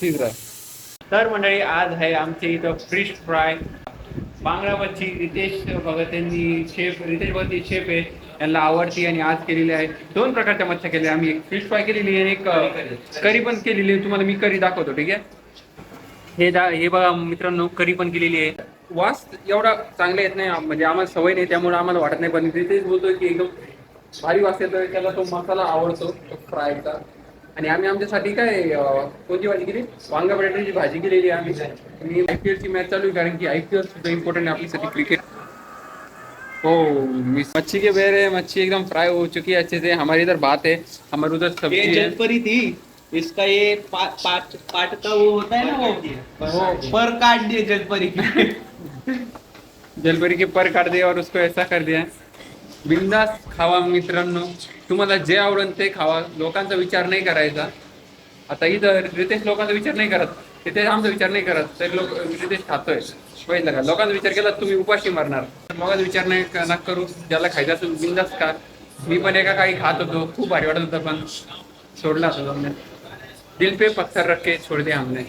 ठीक आहे. तर मंडळी आज आहे आमच्या इथं फिश फ्राय बांगडा मच्छी. रितेश भगत यांनी रितेश भगत शेफ आहे, यांना आवडती आणि आज केलेली आहे. दोन प्रकारच्या मच्छ्या केल्या आम्ही, एक फिश फ्राय केलेली आहे, एक करी पण केलेली आहे. तुम्हाला मी करी दाखवतो, ठीक आहे. हे बघा मित्रांनो, करी पण केलेली आहे. वास एवढा चांगला येत नाही, म्हणजे आम्हाला सवय नाही त्यामुळे आम्हाला वाटत नाही, पण रितेश बोलतोय की एकदम भारी वास येतोय, त्याला तो मसाला आवडतो फ्रायचा. आणि आम्ही आमच्यासाठी काय कोणती भाजी केली, वांगा बटाट्याची भाजी केलेली आहे आम्ही. आणि IPL ची मॅच चालू आहे, कारण की IPL सुद्धा इम्पॉर्टंट आहे आपल्यासाठी, क्रिकेट. ओ मच्छी के बेरे, मच्छी एकदम फ्राई हो चुकी है अच्छे से. हमारी इधर बात है, हमारे उधर सब्जी ये है. जलपरी थी, इसका ये पाट का वो होता है ना, वो पर काट दिए जलपरी की. जलपरी के पर काट दिए और उसको ऐसा कर दिया. बिंदास खावा मित्रांनो, तुम्हाला जे आवडेल ते खावा, लोकांचा विचार नाही करायचा. आता इथं रितेश लोकांचा विचार नाही करत, रितेश आमचा विचार नाही करत, तर रितेश खातोय. बघितलं का, लोकांचा विचार केला तुम्ही उपाशी मरणार. लोकांचा विचार नाही नका करू, ज्याला खायचं असेल बिंदास खा. मी पण एका काही खात होतो, खूप भारी वाटत होतं, पण सोडला होता हमने. दिल पे पत्थर रख के छोड़ दिया हमने.